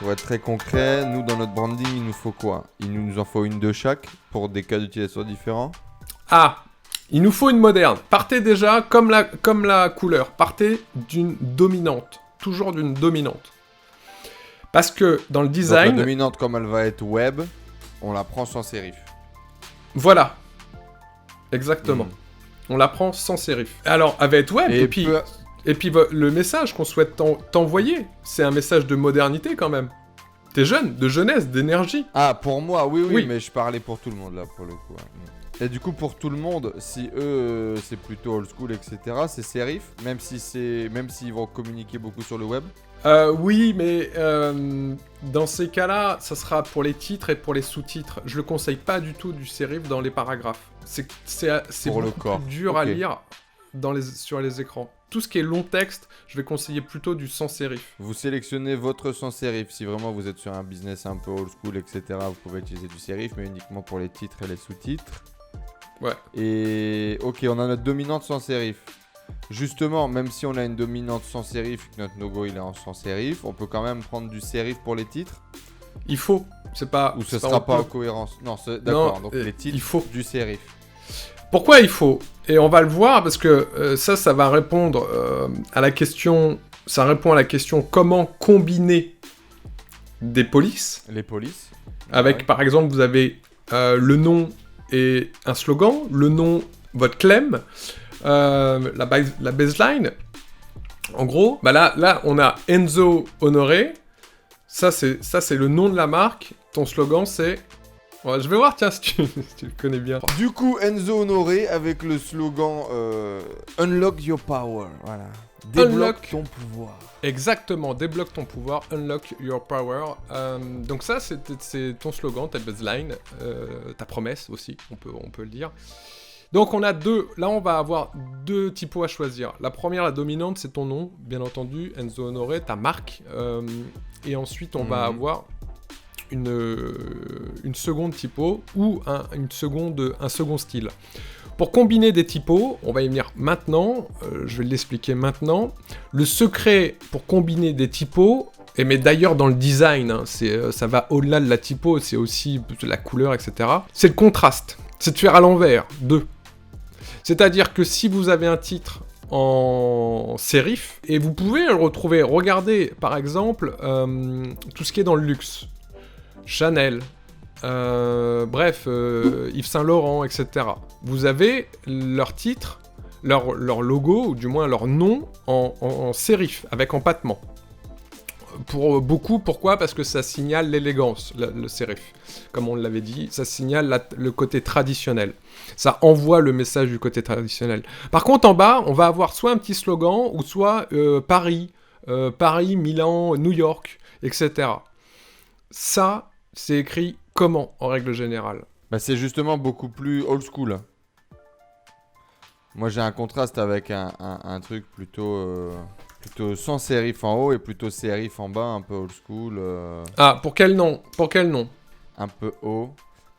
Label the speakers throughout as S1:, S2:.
S1: Pour être très concret, nous dans notre branding, il nous faut quoi? Il nous en faut une de chaque pour des cas d'utilisation différents.
S2: Ah, il nous faut une moderne. Partez déjà, comme la couleur, partez d'une dominante. Toujours d'une dominante. Parce que dans le
S1: Donc
S2: design...
S1: la dominante, comme elle va être web, on la prend sans sérif.
S2: Voilà. Exactement. On la prend sans sérif. Alors, elle va être web, et puis le message qu'on souhaite t'envoyer, c'est un message de modernité quand même. T'es jeune, de jeunesse, d'énergie.
S1: Ah, pour moi, oui,
S2: Oui.
S1: mais je parlais pour tout le monde là, pour le coup. Ouais. Et du coup, pour tout le monde, si eux, c'est plutôt old school, etc., c'est sérif, même s'ils vont communiquer beaucoup sur le web.
S2: Oui, mais dans ces cas-là, ça sera pour les titres et pour les sous-titres. Je le conseille pas du tout du sérif dans les paragraphes. C'est
S1: Pour le
S2: beaucoup
S1: corps.
S2: plus dur à lire sur les écrans. Tout ce qui est long texte, je vais conseiller plutôt du sans sérif.
S1: Vous sélectionnez votre sans sérif. Si vraiment vous êtes sur un business un peu old school, etc., vous pouvez utiliser du sérif, mais uniquement pour les titres et les sous-titres.
S2: Ouais.
S1: Et ok, on a notre dominante sans sérif. Justement, même si on a une dominante sans sérif, que notre logo il est en sans sérif, on peut quand même prendre du sérif pour les titres.
S2: Il faut. C'est pas.
S1: Ou ce sera pas en cohérence. Non, d'accord. Donc les titres,
S2: il faut
S1: du sérif.
S2: Pourquoi il faut? Et on va le voir parce que ça va répondre à la question. Ça répond à la question comment combiner des polices.
S1: Les polices.
S2: Avec,
S1: ouais.
S2: par exemple, vous avez le nom et un slogan, le nom, votre claim, la baseline. En gros, bah là, on a Enzo Honoré. Ça, c'est le nom de la marque. Ton slogan, c'est... Ouais, je vais voir, tiens, si tu le connais bien.
S1: Du coup, Enzo Honoré avec le slogan Unlock your power. Voilà. Débloque ton pouvoir.
S2: Exactement, débloque ton pouvoir, unlock your power. Donc ça, c'est ton slogan, ta baseline, ta promesse aussi, on peut le dire. Donc on a là on va avoir deux typos à choisir. La première, la dominante, c'est ton nom, bien entendu, Enzo Honoré, ta marque. Et ensuite, on va avoir une seconde typo ou un second style. Pour combiner des typos, on va y venir maintenant, je vais l'expliquer maintenant. Le secret pour combiner des typos, mais d'ailleurs dans le design, hein, ça va au-delà de la typo, c'est aussi de la couleur, etc. C'est le contraste, c'est de faire à l'envers, deux. C'est-à-dire que si vous avez un titre en sérif, et vous pouvez le retrouver, regardez par exemple tout ce qui est dans le luxe, Chanel, Yves Saint Laurent, etc. Vous avez leur titre, leur logo, ou du moins leur nom en sérif, avec empattement. Pour beaucoup, pourquoi? Parce que ça signale l'élégance, le sérif. Comme on l'avait dit, ça signale le côté traditionnel. Ça envoie le message du côté traditionnel. Par contre, en bas, on va avoir soit un petit slogan, ou soit Paris, Milan, New York, etc. Ça, c'est écrit comment, en règle générale?
S1: Bah, c'est justement beaucoup plus old school. Moi, j'ai un contraste avec un truc plutôt sans sérif en haut et plutôt sérif en bas, un peu old school.
S2: Ah, pour quel nom?
S1: Un peu haut.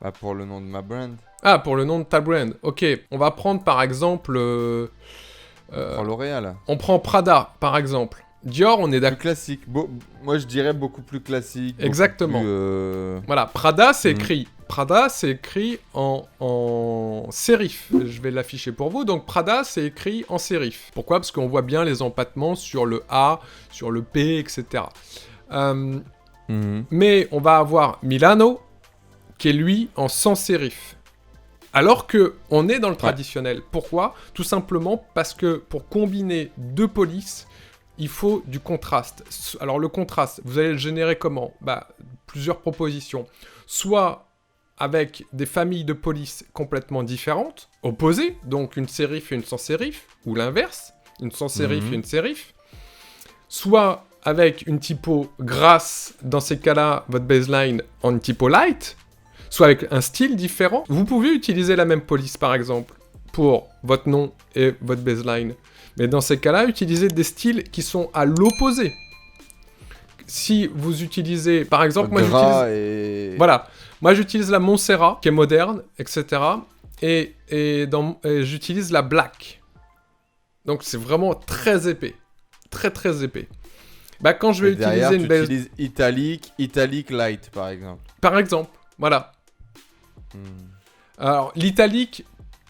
S1: Bah, pour le nom de ma brand.
S2: Ah, pour le nom de ta brand. Ok, on va prendre par exemple...
S1: Prends L'Oréal.
S2: On prend Prada, par exemple. Dior, on est d'accord.
S1: Plus classique. Moi, je dirais beaucoup plus classique.
S2: Exactement.
S1: Plus,
S2: Voilà, Prada, c'est écrit. Prada, c'est écrit en sérif. Je vais l'afficher pour vous. Donc, Prada, c'est écrit en sérif. Pourquoi? Parce qu'on voit bien les empattements sur le A, sur le P, etc. Mais on va avoir Milano, qui est lui en sans sérif. Alors que on est dans le traditionnel. Pourquoi? Tout simplement parce que pour combiner deux polices, il faut du contraste. Alors le contraste, vous allez le générer comment? Plusieurs propositions. Soit avec des familles de polices complètement différentes, opposées, donc une sérif et une sans sérif, ou l'inverse, une sans sérif et une sérif. Soit avec une typo grasse, dans ces cas-là, votre baseline en typo light, soit avec un style différent. Vous pouvez utiliser la même police, par exemple, pour votre nom et votre baseline. Mais dans ces cas-là, utilisez des styles qui sont à l'opposé. Si vous utilisez, par exemple, moi j'utilise la Montserrat, qui est moderne, etc. Et j'utilise la Black. Donc c'est vraiment très épais. Très très épais. Bah, quand je vais
S1: Et derrière,
S2: utiliser une
S1: tu
S2: baseline...
S1: utilises italic light, par exemple.
S2: Par exemple, voilà. Alors, l'italique...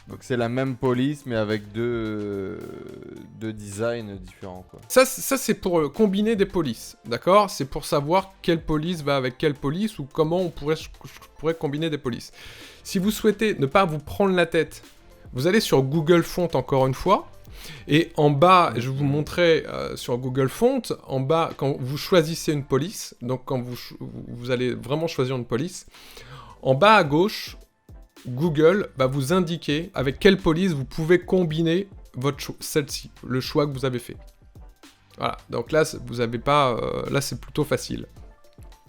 S1: Donc c'est la même police, mais avec deux designs différents, quoi.
S2: Ça c'est pour combiner des polices, d'accord? C'est pour savoir quelle police va avec quelle police ou comment je pourrais combiner des polices. Si vous souhaitez ne pas vous prendre la tête, vous allez sur Google Font encore une fois, et en bas, je vais vous montrer sur Google Font, en bas, quand vous choisissez une police, donc quand vous allez vraiment choisir une police, en bas à gauche, Google va vous indiquer avec quelle police vous pouvez combiner celle-ci, le choix que vous avez fait. Voilà, donc là, vous avez pas, là c'est plutôt facile.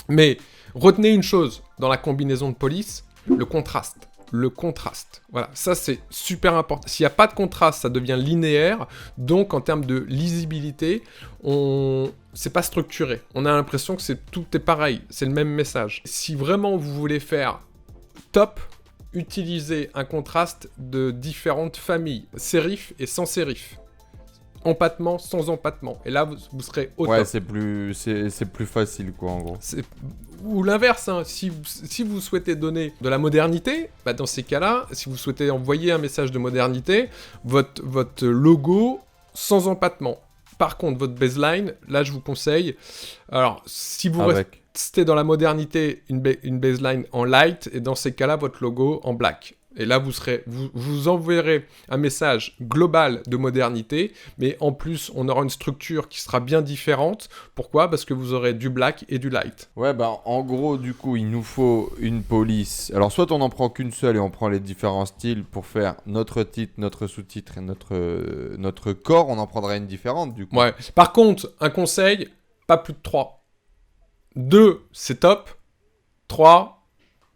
S2: Mais retenez une chose dans la combinaison de police, le contraste. Le contraste, voilà, ça c'est super important. S'il n'y a pas de contraste, ça devient linéaire, donc en termes de lisibilité, c'est pas structuré. On a l'impression que tout est pareil, c'est le même message. Si vraiment vous voulez faire top, utilisez un contraste de différentes familles, sérif et sans sérif. Empattement, sans empattement. Et là, vous serez au top.
S1: Ouais, c'est plus facile, quoi, en gros.
S2: Ou l'inverse, hein. Si vous souhaitez donner de la modernité, bah dans ces cas-là, si vous souhaitez envoyer un message de modernité, votre logo sans empattement. Par contre, votre baseline, là, je vous conseille... Alors, si vous restez dans la modernité, une baseline en light, et dans ces cas-là, votre logo en black. Et là, vous enverrez un message global de modernité, mais en plus, on aura une structure qui sera bien différente. Pourquoi ? Parce que vous aurez du black et du light.
S1: Ouais, bah en gros, du coup, il nous faut une police. Alors, soit on n'en prend qu'une seule et on prend les différents styles pour faire notre titre, notre sous-titre et notre corps. On en prendra une différente, du coup.
S2: Ouais. Par contre, un conseil, pas plus de 3. 2, c'est top. 3,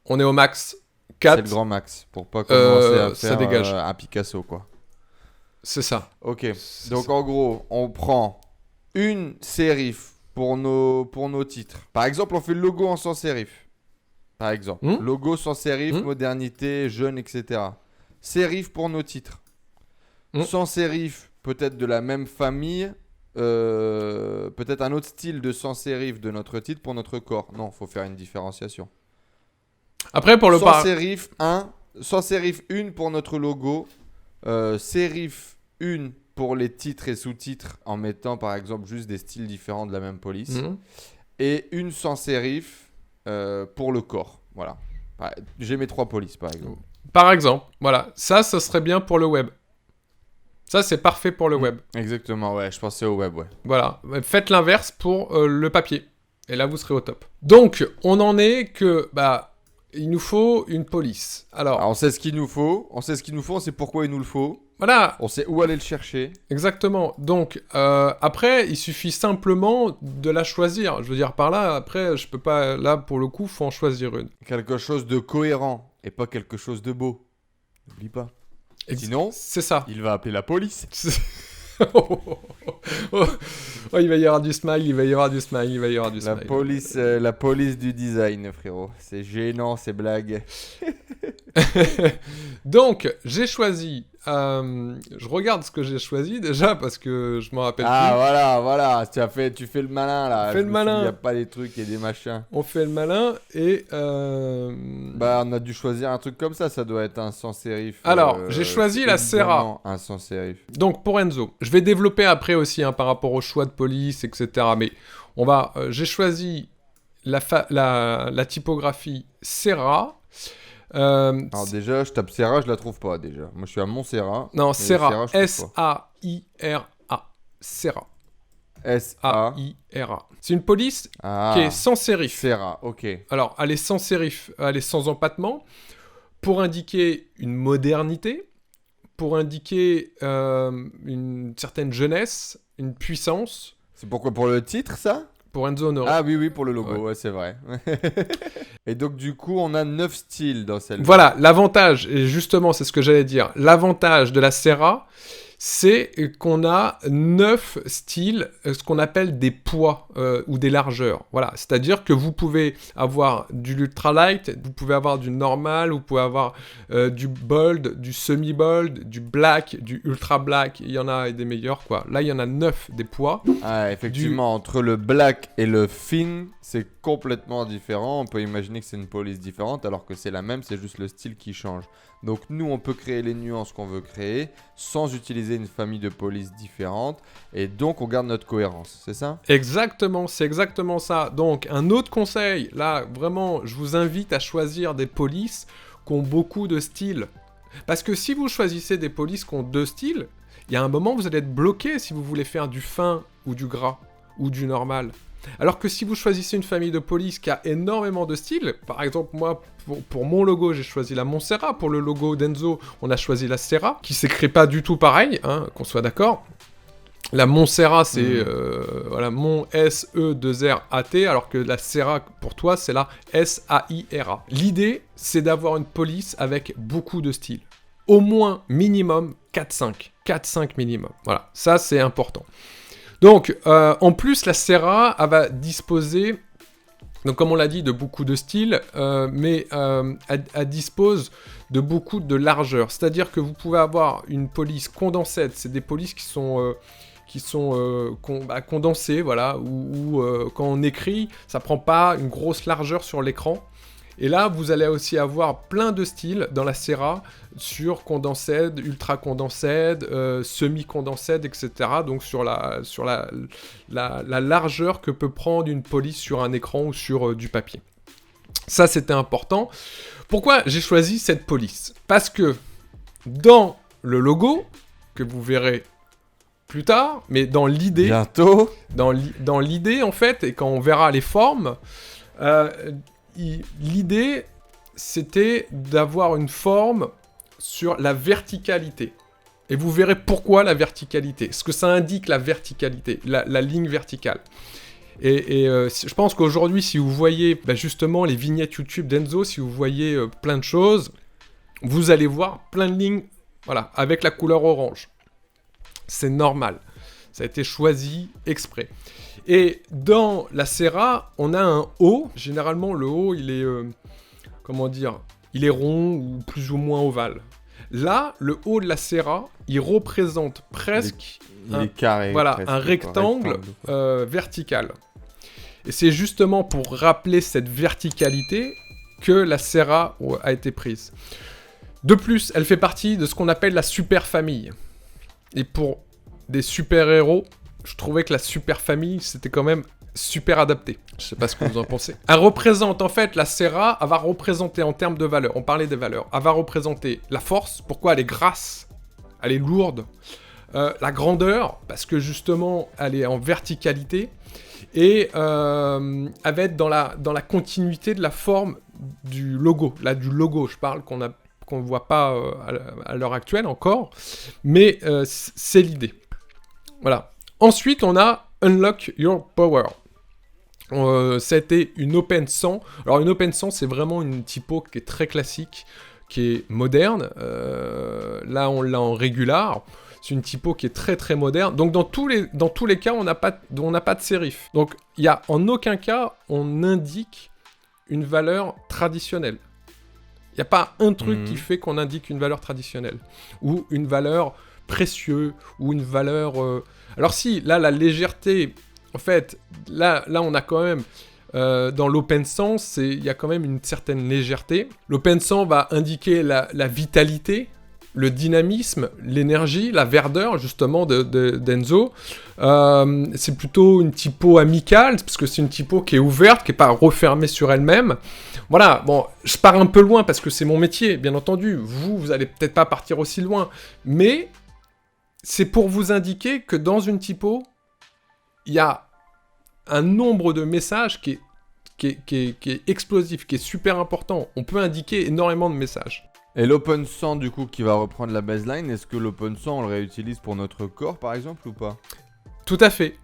S2: on est au max. 4,
S1: c'est le grand max, pour pas commencer à
S2: ça
S1: faire
S2: dégage.
S1: Un Picasso, quoi.
S2: C'est ça.
S1: Ok, donc en gros, on prend une sérif pour nos titres. Par exemple, on fait le logo en sans sérif. Par exemple, logo sans sérif, modernité, jeune, etc. Sérif pour nos titres. Sans sérif, peut-être de la même famille, peut-être un autre style de sans sérif de notre titre pour notre corps. Non, faut faire une différenciation.
S2: Après, pour le
S1: sans sérif 1, sans sérif 1 pour notre logo, sérif 1 pour les titres et sous-titres en mettant par exemple juste des styles différents de la même police, et une sans sérif pour le corps. Voilà. J'ai mes 3 polices par exemple.
S2: Par exemple, voilà. Ça serait bien pour le web. Ça, c'est parfait pour le web.
S1: Exactement, ouais. Je pensais au web, ouais.
S2: Voilà. Faites l'inverse pour le papier. Et là, vous serez au top. Donc, on en est que... il nous faut une police. Alors,
S1: on sait ce qu'il nous faut, on sait pourquoi il nous le faut.
S2: Voilà.
S1: On sait où aller le chercher.
S2: Exactement. Donc, après, il suffit simplement de la choisir. Je veux dire, par là, après, je peux pas... Là, pour le coup, faut en choisir une.
S1: Quelque chose de cohérent et pas quelque chose de beau. N'oublie pas. Sinon,
S2: c'est ça.
S1: Il va appeler la police.
S2: Il va y avoir du smile, il va y avoir du smile.
S1: La police du design, frérot. C'est gênant, ces blagues.
S2: Donc, j'ai choisi... je regarde ce que j'ai choisi déjà parce que je m'en rappelle plus.
S1: Voilà. Tu fais le malin, là.
S2: Il
S1: n'y a pas des trucs et des machins.
S2: On fait le malin et...
S1: on a dû choisir un truc comme ça. Ça doit être un sans sérif.
S2: Alors, j'ai choisi la Serra.
S1: Un sans sérif.
S2: Donc, pour Enzo. Je vais développer après aussi par rapport au choix de police, etc. Mais j'ai choisi la typographie Serra.
S1: Alors déjà, je tape Serra, je la trouve pas déjà. Moi, je suis à Montserrat.
S2: Non, Serra. S-A-I-R-A. Serra.
S1: S-A-I-R-A.
S2: C'est une police qui est sans sérif.
S1: Serra, ok.
S2: Alors, elle est sans sérif, elle est sans empattement, pour indiquer une modernité, pour indiquer une certaine jeunesse, une puissance.
S1: C'est pourquoi pour le titre, ça ?
S2: Pour Enzo Honoré.
S1: Ah oui, pour le logo, ouais c'est vrai. Et donc, du coup, on a 9 styles dans celle-là.
S2: Voilà, l'avantage, et justement, c'est ce que j'allais dire, l'avantage de la Serra, c'est qu'on a 9 styles, ce qu'on appelle des poids ou des largeurs. Voilà, c'est-à-dire que vous pouvez avoir du ultralight, vous pouvez avoir du normal, vous pouvez avoir du bold, du semi-bold, du black, du ultra black. Il y en a des meilleurs, quoi. Là, il y en a 9 des poids.
S1: Ah, effectivement, entre le black et le thin, c'est complètement différent. On peut imaginer que c'est une police différente, alors que c'est la même, c'est juste le style qui change. Donc nous, on peut créer les nuances qu'on veut créer sans utiliser une famille de polices différentes. Et donc, on garde notre cohérence, c'est ça ?
S2: Exactement, c'est exactement ça. Donc, un autre conseil, là, vraiment, je vous invite à choisir des polices qui ont beaucoup de styles. Parce que si vous choisissez des polices qui ont 2 styles, il y a un moment, vous allez être bloqué si vous voulez faire du fin ou du gras ou du normal. Alors que si vous choisissez une famille de police qui a énormément de styles, par exemple moi pour mon logo j'ai choisi la Montserrat, pour le logo d'Enzo on a choisi la Serra, qui s'écrit pas du tout pareil, hein, qu'on soit d'accord. La Montserrat c'est voilà, Mont S-E-2-R-A-T, alors que la Serra pour toi c'est la S-A-I-R-A. L'idée c'est d'avoir une police avec beaucoup de styles. Au moins minimum 4-5. 4-5 minimum. Voilà, ça c'est important. Donc, en plus, la Serra, elle va disposer, donc comme on l'a dit, de beaucoup de styles, mais elle dispose de beaucoup de largeur. C'est-à-dire que vous pouvez avoir une police condensée, c'est des polices qui sont condensées, voilà, où quand on écrit, ça prend pas une grosse largeur sur l'écran. Et là, vous allez aussi avoir plein de styles dans la Serra sur condensed, ultra condensed, semi-condensed, etc. Donc sur la largeur que peut prendre une police sur un écran ou sur du papier. Ça, c'était important. Pourquoi j'ai choisi cette police ? Parce que dans le logo, que vous verrez plus tard, mais dans l'idée...
S1: Bientôt.
S2: Dans l'idée, en fait, et quand on verra les formes... l'idée, c'était d'avoir une forme sur la verticalité. Et vous verrez pourquoi la verticalité. Ce que ça indique, la verticalité, la ligne verticale. Et je pense qu'aujourd'hui, si vous voyez justement les vignettes YouTube d'Enzo, si vous voyez plein de choses, vous allez voir plein de lignes, voilà, avec la couleur orange. C'est normal. Ça a été choisi exprès. Et dans la Serra, on a un haut. Généralement, le haut, il est... il est rond ou plus ou moins ovale. Là, le haut de la Serra, il représente presque...
S1: Il est carré.
S2: Voilà,
S1: presque,
S2: un rectangle vertical. Et c'est justement pour rappeler cette verticalité que la Serra a été prise. De plus, elle fait partie de ce qu'on appelle la super famille. Et pour des super-héros... Je trouvais que la super famille, c'était quand même super adapté. Je sais pas ce que vous en pensez. Elle représente, en fait, la Serra, elle va représenter en termes de valeur, on parlait des valeurs, elle va représenter la force, pourquoi elle est grasse, elle est lourde, la grandeur, parce que justement, elle est en verticalité, et elle va être dans la continuité de la forme du logo. Là, du logo, je parle, qu'on ne voit pas à l'heure actuelle encore, mais c'est l'idée. Voilà. Ensuite, on a Unlock Your Power. C'était une Open 100. Alors, une Open 100, c'est vraiment une typo qui est très classique, qui est moderne. Là, on l'a en régular. C'est une typo qui est très très moderne. Donc, dans tous les cas, on n'a pas de sérif. Donc, il n'y a en aucun cas, on indique une valeur traditionnelle. Il n'y a pas un truc qui fait qu'on indique une valeur traditionnelle. Ou une valeur précieuse, ou une valeur... Alors si, là, la légèreté, en fait, là on a quand même, dans l'open 100, il y a quand même une certaine légèreté. L'open 100 va indiquer la vitalité, le dynamisme, l'énergie, la verdeur, justement, d'Enzo. C'est plutôt une typo amicale, parce que c'est une typo qui est ouverte, qui n'est pas refermée sur elle-même. Voilà, bon, je pars un peu loin, parce que c'est mon métier, bien entendu. Vous allez peut-être pas partir aussi loin, mais... C'est pour vous indiquer que dans une typo, il y a un nombre de messages qui est explosif, qui est super important. On peut indiquer énormément de messages.
S1: Et l'Open 100, du coup, qui va reprendre la baseline, est-ce que l'Open 100, on le réutilise pour notre corps, par exemple, ou pas ?
S2: Tout à fait.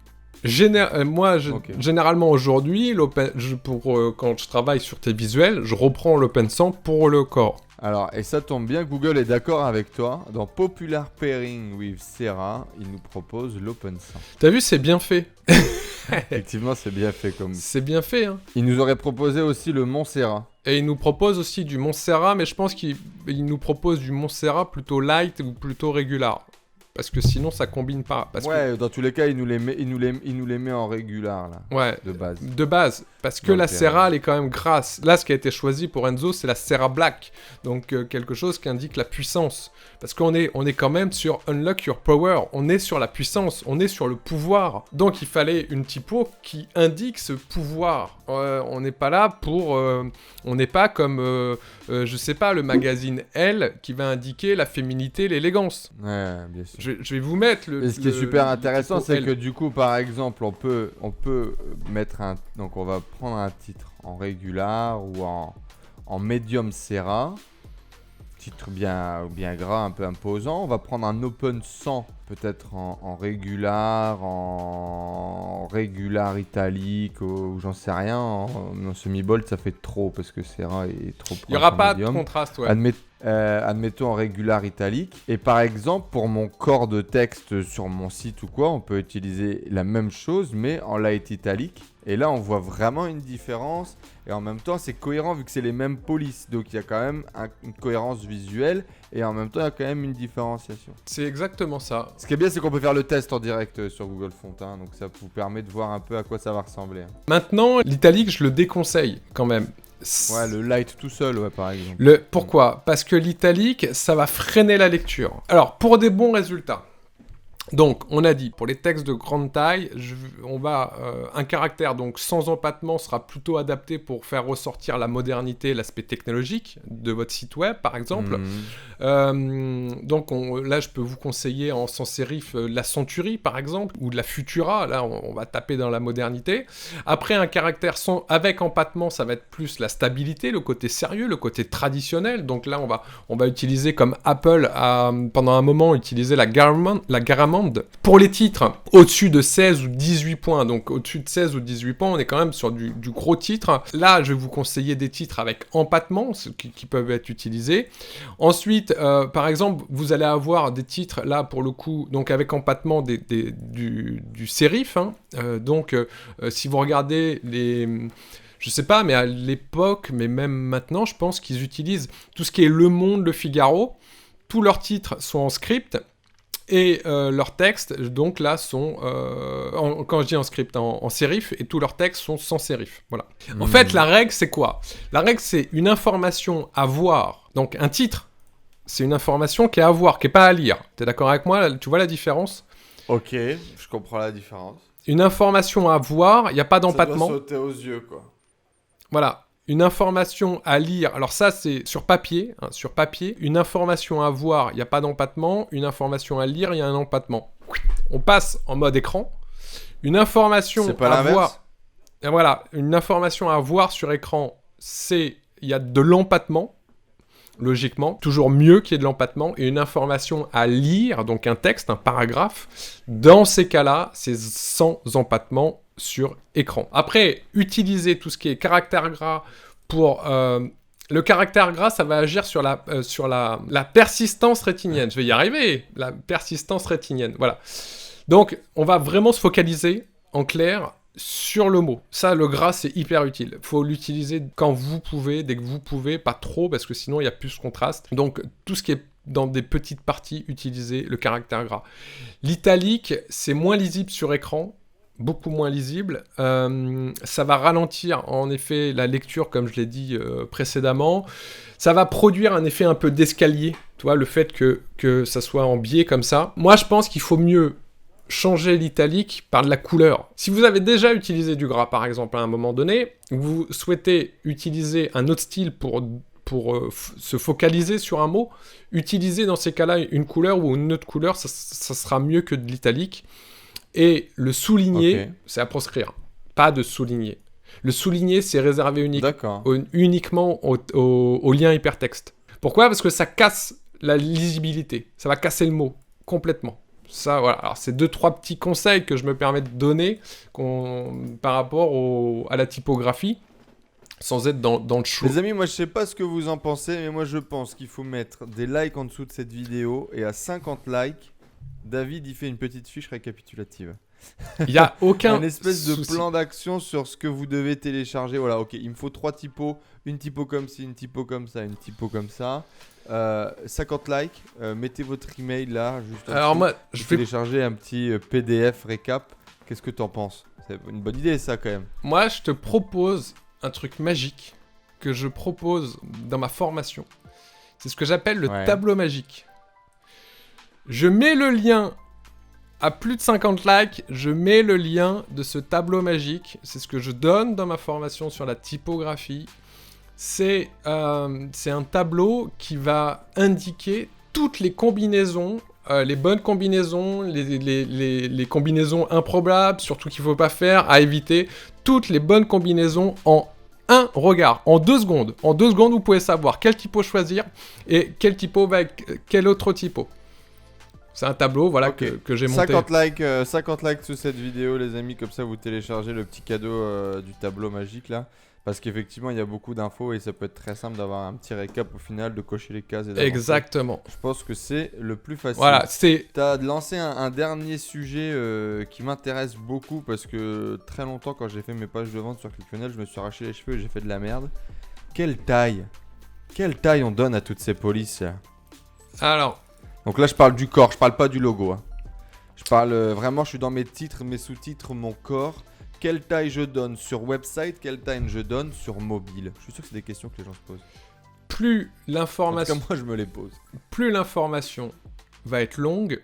S2: Généralement aujourd'hui, quand je travaille sur tes visuels, je reprends l'Open 100 pour le corps.
S1: Alors, et ça tombe bien, Google est d'accord avec toi. Dans Popular Pairing with Sera, il nous propose l'OpenSen.
S2: T'as vu, c'est bien fait.
S1: Effectivement, c'est bien fait comme...
S2: C'est bien fait, hein.
S1: Il nous aurait proposé aussi le Montserrat.
S2: Et il nous propose aussi du Montserrat, mais je pense qu'il nous propose du Montserrat plutôt light ou plutôt régular. Parce que sinon, ça combine pas. Parce que...
S1: dans tous les cas, il nous les met en régular, là.
S2: Ouais.
S1: De base.
S2: De base. Parce que la Serra, elle est quand même grasse. Là, ce qui a été choisi pour Enzo, c'est la Serra Black. Donc, quelque chose qui indique la puissance. Parce qu'on est quand même sur Unlock Your Power. On est sur la puissance. On est sur le pouvoir. Donc, il fallait une typo qui indique ce pouvoir. On n'est pas là pour... on n'est pas comme, je sais pas, le magazine Elle qui va indiquer la féminité, l'élégance.
S1: Ouais, bien sûr.
S2: Je vais vous mettre le...
S1: Et ce qui est super intéressant, c'est que du coup, par exemple, on peut mettre un... Donc, on va prendre un titre en régular ou en médium Serra. Titre bien gras, un peu imposant. On va prendre un OpenSen, peut-être en régular, en régular italique, ou j'en sais rien. En semi-bold, ça fait trop, parce que Serra est trop...
S2: Il n'y aura pas de contraste, ouais.
S1: Admettons en régular italique. Et par exemple, pour mon corps de texte sur mon site ou quoi, on peut utiliser la même chose, mais en light italique. Et là, on voit vraiment une différence. Et en même temps, c'est cohérent vu que c'est les mêmes polices. Donc, il y a quand même une cohérence visuelle. Et en même temps, il y a quand même une différenciation.
S2: C'est exactement ça.
S1: Ce qui est bien, c'est qu'on peut faire le test en direct sur Google Font. Donc, ça vous permet de voir un peu à quoi ça va ressembler.
S2: Maintenant, l'italique, je le déconseille quand même.
S1: Ouais, le light tout seul, ouais, par exemple.
S2: Pourquoi ? Parce que l'italique, ça va freiner la lecture. Alors, pour des bons résultats. Donc, on a dit, pour les textes de grande taille, un caractère donc sans empattement sera plutôt adapté pour faire ressortir la modernité, l'aspect technologique de votre site web, par exemple. Donc, là, je peux vous conseiller en sans sérif la Century, par exemple, ou de la Futura. Là, on va taper dans la modernité. Après, un caractère avec empattement, ça va être plus la stabilité, le côté sérieux, le côté traditionnel. Donc là, on va utiliser comme Apple pendant un moment utiliser la Garamond. Pour les titres au-dessus de 16 ou 18 points, donc au-dessus de 16 ou 18 points, on est quand même sur du gros titre. Là, je vais vous conseiller des titres avec empattement, qui peuvent être utilisés. Ensuite, par exemple, vous allez avoir des titres, là, pour le coup, donc avec empattement du sérif. Si vous regardez je sais pas, mais à l'époque, mais même maintenant, je pense qu'ils utilisent tout ce qui est Le Monde, Le Figaro. Tous leurs titres sont en script. Et leurs textes, donc là, sont, quand je dis en script, en sérif, et tous leurs textes sont sans sérif. Voilà. En fait, la règle, c'est quoi ? La règle, c'est une information à voir. Donc, un titre, c'est une information qui est à voir, qui n'est pas à lire. T'es d'accord avec moi ? Tu vois la différence ?
S1: Ok, je comprends la différence.
S2: Une information à voir, il n'y a pas d'empattement.
S1: Ça doit sauter aux yeux, quoi.
S2: Voilà. Une information à lire, alors ça c'est sur papier, une information à voir, il n'y a pas d'empattement, une information à lire, il y a un empattement. On passe en mode écran, une information
S1: c'est pas
S2: à voir, et voilà, une information à voir sur écran, il y a de l'empattement, logiquement, toujours mieux qu'il y ait de l'empattement, et une information à lire, donc un texte, un paragraphe, dans ces cas-là, c'est sans empattement sur écran. Après, utiliser tout ce qui est caractère gras pour... le caractère gras, ça va agir sur la persistance rétinienne. Je vais y arriver, la persistance rétinienne, voilà. Donc, on va vraiment se focaliser, en clair, sur le mot. Ça, le gras, c'est hyper utile. Il faut l'utiliser quand vous pouvez, dès que vous pouvez, pas trop, parce que sinon, il y a plus de contraste. Donc, tout ce qui est dans des petites parties, utilisez le caractère gras. L'italique, c'est moins lisible sur écran, beaucoup moins lisible. Ça va ralentir, en effet, la lecture, comme je l'ai dit précédemment. Ça va produire un effet un peu d'escalier, tu vois, le fait que ça soit en biais comme ça. Moi, je pense qu'il faut mieux changer l'italique par de la couleur. Si vous avez déjà utilisé du gras, par exemple, à un moment donné, vous souhaitez utiliser un autre style pour se focaliser sur un mot, utilisez dans ces cas-là une couleur ou une autre couleur, ça sera mieux que de l'italique. Et le souligner, c'est à proscrire. Pas de souligner. Le souligner, c'est réservé uniquement au lien hypertexte. Pourquoi ? Parce que ça casse la lisibilité. Ça va casser le mot complètement. Ça, voilà. Alors, c'est 2-3 petits conseils que je me permets de donner par rapport à la typographie. sans être dans le show.
S1: Les amis, moi je sais pas ce que vous en pensez, mais moi je pense qu'il faut mettre des likes en dessous de cette vidéo et à 50 likes, David il fait une petite fiche récapitulative.
S2: Il n'y a aucun
S1: Un espèce de
S2: souci.
S1: plan d'action sur ce que vous devez télécharger. Voilà, ok, il me faut 3 typos, une typo comme ci, une typo comme ça, une typo comme ça. 50 likes, mettez votre email là, juste en
S2: Alors
S1: dessous.
S2: moi, je vais
S1: Télécharger un petit PDF récap. Qu'est-ce que t'en penses? C'est une bonne idée ça quand même.
S2: Moi, je te propose un truc magique que je propose dans ma formation. C'est ce que j'appelle le tableau magique. Je mets le lien à plus de 50 likes, je mets le lien de ce tableau magique. C'est ce que je donne dans ma formation sur la typographie. C'est un tableau qui va indiquer toutes les combinaisons, les bonnes combinaisons, les combinaisons improbables, surtout qu'il ne faut pas faire, à éviter. Toutes les bonnes combinaisons en un regard, en 2 secondes. En 2 secondes, vous pouvez savoir quel typo choisir et quel typo va avec quel autre typo. C'est un tableau, voilà,
S1: okay.
S2: que j'ai monté.
S1: 50 likes sous cette vidéo, les amis, comme ça vous téléchargez le petit cadeau du tableau magique là. Parce qu'effectivement, il y a beaucoup d'infos et ça peut être très simple d'avoir un petit récap au final, de cocher les cases. Et
S2: exactement.
S1: Je pense que c'est le plus facile.
S2: Voilà, c'est...
S1: Tu as lancé un dernier sujet qui m'intéresse beaucoup parce que très longtemps, quand j'ai fait mes pages de vente sur ClickFunnels, je me suis arraché les cheveux et j'ai fait de la merde. Quelle taille on donne à toutes ces polices là?
S2: Alors...
S1: Donc là, je parle du corps, je parle pas du logo. Hein. Je parle vraiment, je suis dans mes titres, mes sous-titres, mon corps. Quelle taille je donne sur website, quelle taille je donne sur mobile? Je suis sûr que c'est des questions que les gens se posent.
S2: Plus l'information...
S1: En tout cas, moi, je me les pose.
S2: Plus l'information va être longue,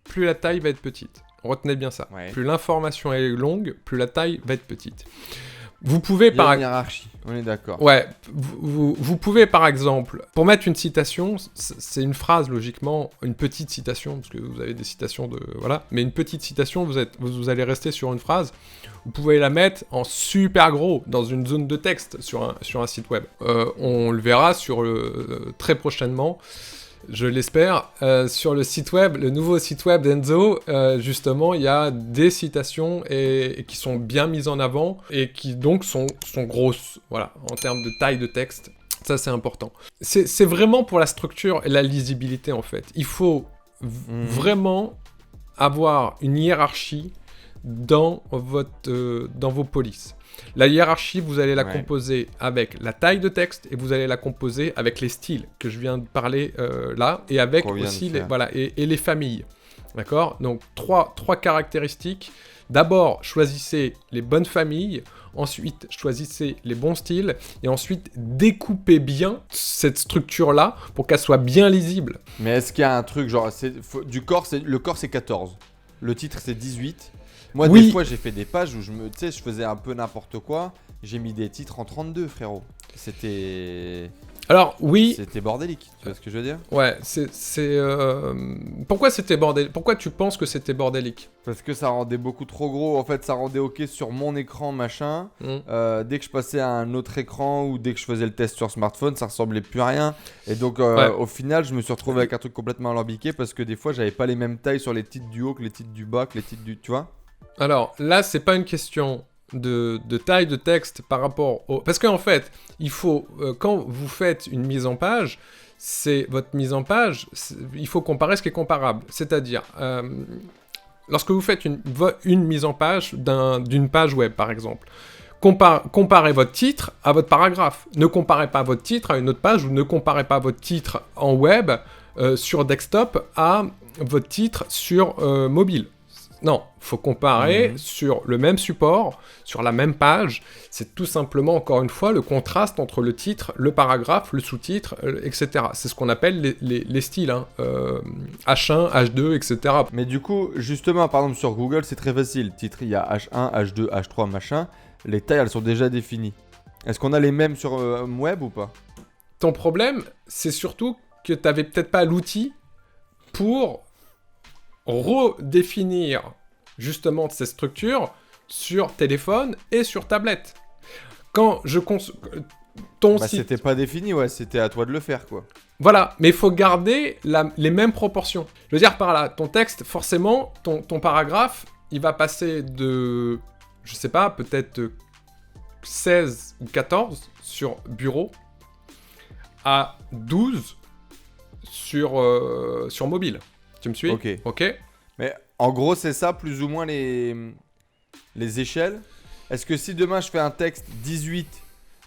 S2: plus la taille va être petite. Retenez bien ça.
S1: Ouais.
S2: Plus l'information est longue, plus la taille va être petite. Vous pouvez
S1: Il y a une hiérarchie, on est d'accord.
S2: Ouais, vous pouvez par exemple, pour mettre une citation, c'est une phrase logiquement, une petite citation, parce que vous avez des citations de... Voilà, mais une petite citation, vous allez rester sur une phrase, vous pouvez la mettre en super gros, dans une zone de texte sur un site web. On le verra très prochainement, je l'espère, sur le site web, le nouveau site web d'Enzo, justement, il y a des citations et qui sont bien mises en avant et qui donc sont grosses, voilà, en termes de taille de texte. Ça, c'est important. C'est vraiment pour la structure et la lisibilité, en fait. Il faut vraiment avoir une hiérarchie dans vos polices. La hiérarchie, vous allez la composer avec la taille de texte et vous allez la composer avec les styles que je viens de parler là et avec aussi les familles. D'accord? Donc, trois caractéristiques. D'abord, choisissez les bonnes familles. Ensuite, choisissez les bons styles. Et ensuite, découpez bien cette structure-là pour qu'elle soit bien lisible.
S1: Mais est-ce qu'il y a un truc genre... le corps, c'est 14. Le titre, c'est 18. Moi, des fois, j'ai fait des pages où je faisais un peu n'importe quoi. J'ai mis des titres en 32, frérot. C'était...
S2: Alors, oui...
S1: C'était bordélique, tu vois ce que je veux dire?
S2: Ouais, Pourquoi c'était bordélique? Pourquoi tu penses que c'était bordélique?
S1: Parce que ça rendait beaucoup trop gros. En fait, ça rendait OK sur mon écran, machin. Dès que je passais à un autre écran ou dès que je faisais le test sur smartphone, ça ressemblait plus à rien. Et donc, au final, je me suis retrouvé avec un truc complètement alambiqué parce que des fois, j'avais pas les mêmes tailles sur les titres du haut que les titres du bas, que les titres du... Tu vois?
S2: Alors, là, c'est pas une question de taille de texte par rapport au... Parce qu'en fait, il faut... quand vous faites une mise en page, votre mise en page, il faut comparer ce qui est comparable. C'est-à-dire, lorsque vous faites une mise en page d'une page web, par exemple, comparez votre titre à votre paragraphe. Ne comparez pas votre titre à une autre page ou ne comparez pas votre titre en web sur desktop à votre titre sur mobile. Non, il faut comparer sur le même support, sur la même page. C'est tout simplement, encore une fois, le contraste entre le titre, le paragraphe, le sous-titre, etc. C'est ce qu'on appelle les styles, hein. H1, H2, etc.
S1: Mais du coup, justement, par exemple, sur Google, c'est très facile. Titre, il y a H1, H2, H3, machin. Les tailles, elles sont déjà définies. Est-ce qu'on a les mêmes sur web ou pas?
S2: Ton problème, c'est surtout que tu n'avais peut-être pas l'outil pour redéfinir justement ces structures sur téléphone et sur tablette. Quand je ton site...
S1: C'était pas défini, ouais, c'était à toi de le faire, quoi.
S2: Voilà, mais il faut garder les mêmes proportions. Je veux dire par là, ton texte, forcément, ton paragraphe, il va passer de, je sais pas, peut-être 16 ou 14 sur bureau à 12 sur mobile. Tu me suis ? Ok.
S1: Mais en gros, c'est ça plus ou moins les échelles. Est-ce que si demain je fais un texte 18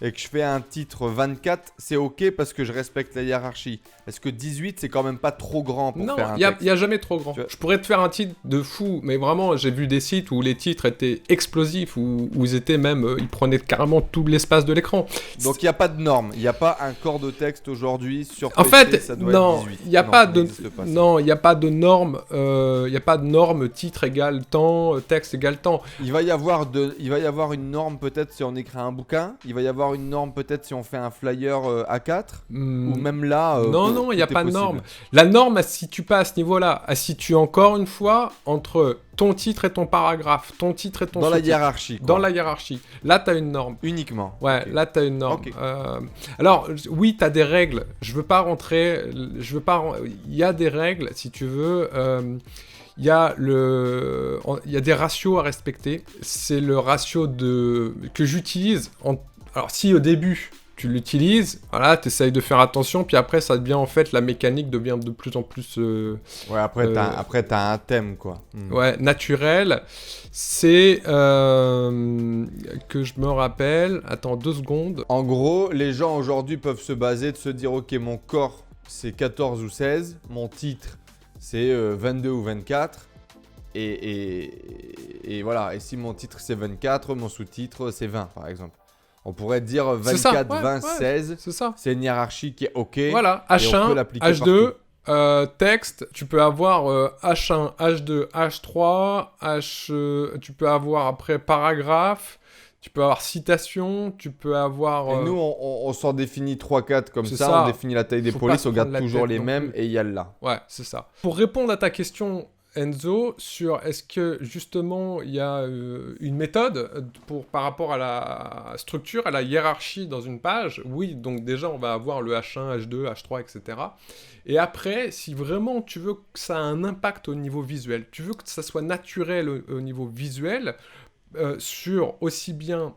S1: et que je fais un titre 24, c'est ok parce que je respecte la hiérarchie? Est-ce que 18 c'est quand même pas trop grand pour faire un texte?
S2: Non, il n'y a jamais trop grand. Je pourrais te faire un titre de fou, mais vraiment, j'ai vu des sites où les titres étaient explosifs, où ils étaient même, ils prenaient carrément tout l'espace de l'écran.
S1: Donc il n'y a pas de norme, il n'y a pas un corps de texte aujourd'hui sur
S2: en
S1: PC,
S2: fait,
S1: ça doit
S2: non,
S1: être 18.
S2: il n'y a pas de norme, il n'y a pas de norme titre égale temps, texte égale temps.
S1: Il va y avoir une norme peut-être si on écrit un bouquin, il va y avoir une norme peut-être si on fait un flyer A4, ou même là...
S2: non, il n'y a pas de norme. La norme, elle se situe pas à ce niveau-là. Elle se situe encore une fois entre ton titre et ton paragraphe, ton titre et ton
S1: dans
S2: sous-titre.
S1: La hiérarchie. Quoi.
S2: Dans la hiérarchie. Là, tu as une norme.
S1: Uniquement.
S2: Ouais,
S1: okay.
S2: Là, tu as une norme.
S1: Okay.
S2: Alors, oui, tu as des règles. Je veux pas rentrer... Il y a des règles, si tu veux... Il y a des ratios à respecter. C'est le ratio que j'utilise. Alors, si au début... tu l'utilises, voilà, tu essayes de faire attention, puis après, ça devient en fait, la mécanique devient de plus en plus...
S1: ouais, après, t'as un thème, quoi.
S2: Ouais, naturel. C'est que je me rappelle... Attends, 2 secondes.
S1: En gros, les gens aujourd'hui peuvent se baser, de se dire, ok, mon corps, c'est 14 ou 16, mon titre, c'est 22 ou 24, et voilà. Et si mon titre, c'est 24, mon sous-titre, c'est 20, par exemple. On pourrait dire 24, 20, 16. C'est ça. C'est une hiérarchie qui est OK.
S2: Voilà, H1, H2, texte, tu peux avoir H1, H2, H3, tu peux avoir après paragraphe, tu peux avoir citation, tu peux avoir...
S1: Et nous, on s'en définit 3-4 comme ça, on définit la taille des polices, on garde toujours les mêmes et il y a le là.
S2: Ouais, c'est ça. Pour répondre à ta question... Enzo, sur est-ce que justement il y a une méthode par rapport à la structure, à la hiérarchie dans une page? Oui, donc déjà on va avoir le H1, H2, H3, etc. Et après, si vraiment tu veux que ça ait un impact au niveau visuel, tu veux que ça soit naturel au niveau visuel, sur aussi bien